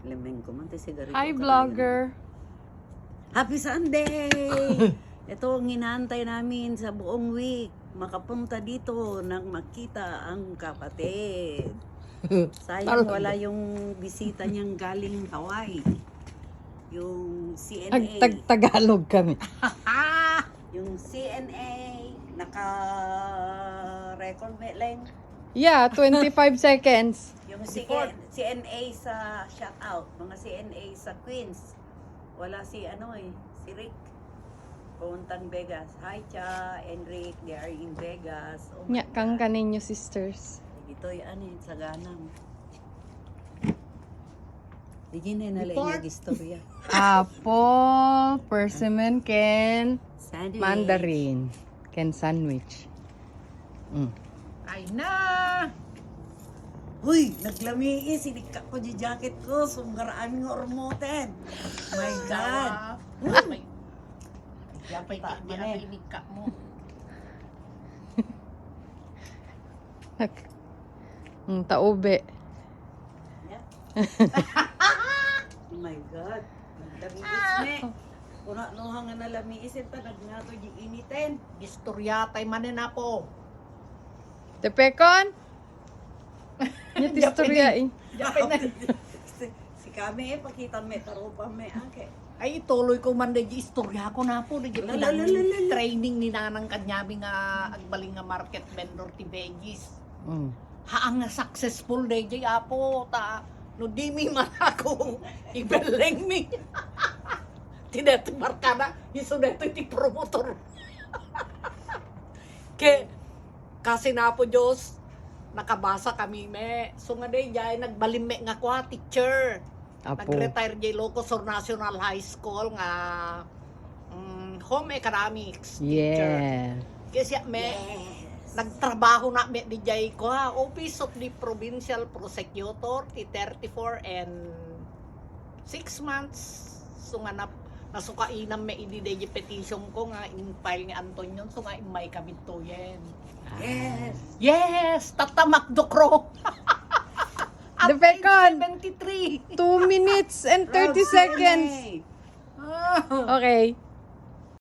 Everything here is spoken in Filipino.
Lemeng ko man, sigarilyo. Hi, vlogger. Happy Sunday! Ito ang inaantay namin sa buong week. Makapunta dito nang makita ang kapatid. Sayang wala yung bisita niyang galing Hawaii. Yung CNA. Tagalog kami. Yung CNA, naka-record me lang. Yeah, 25 seconds. Yung CNA sa shoutout, mga CNA sa Queens. Wala si si Rick. Puntang Vegas. Hi, Cha, Enric, they are in Vegas. Oh my Nya, kang God. kaninyo sisters. Ito yung sa ganang. Digin na lang yung istorya. Apple, persimmon, ken Sandwich. mandarin, ken sandwich. Ay na! Uy, naglami sinika ko di jacket ko, sunggaraan ng ormoten. My God. Yan pa inika mo. Taobe. Oh my God. Nagdamitis me. Kuna nohang nga nalamiisin pa, nagngato di initin. Istoryatay manin na po. Tepekon? Nya tistorya eh. Si kami pakita me, tarupa me. Okay. Ay, tuloy ko man na istorya ko na po. Lalalala. Training ni nanang kanyami nga agbaling nga market vendor ti veggies. Haang nga successful DJ apo ta no di mi man ako ibeleng mi. Tinet markada iso neto ti promotor. Kasi na po Diyos nakabasa kami me. So nga day jay nagbalime nga kwa teacher. Apo. Nag-retire jay Locosur National High School nga home economics teacher. Yeah. Kasi me nagtrabaho na me di jay ko Office of the Provincial Prosecutor ti 34 and 6 months so nga nasukainam me idi di petition ko nga in-file ni Antonio so nga imay kami to yen. Yes, tatamak dokro. The Pecon. 73. 2 minutes and 30 seconds. Okay.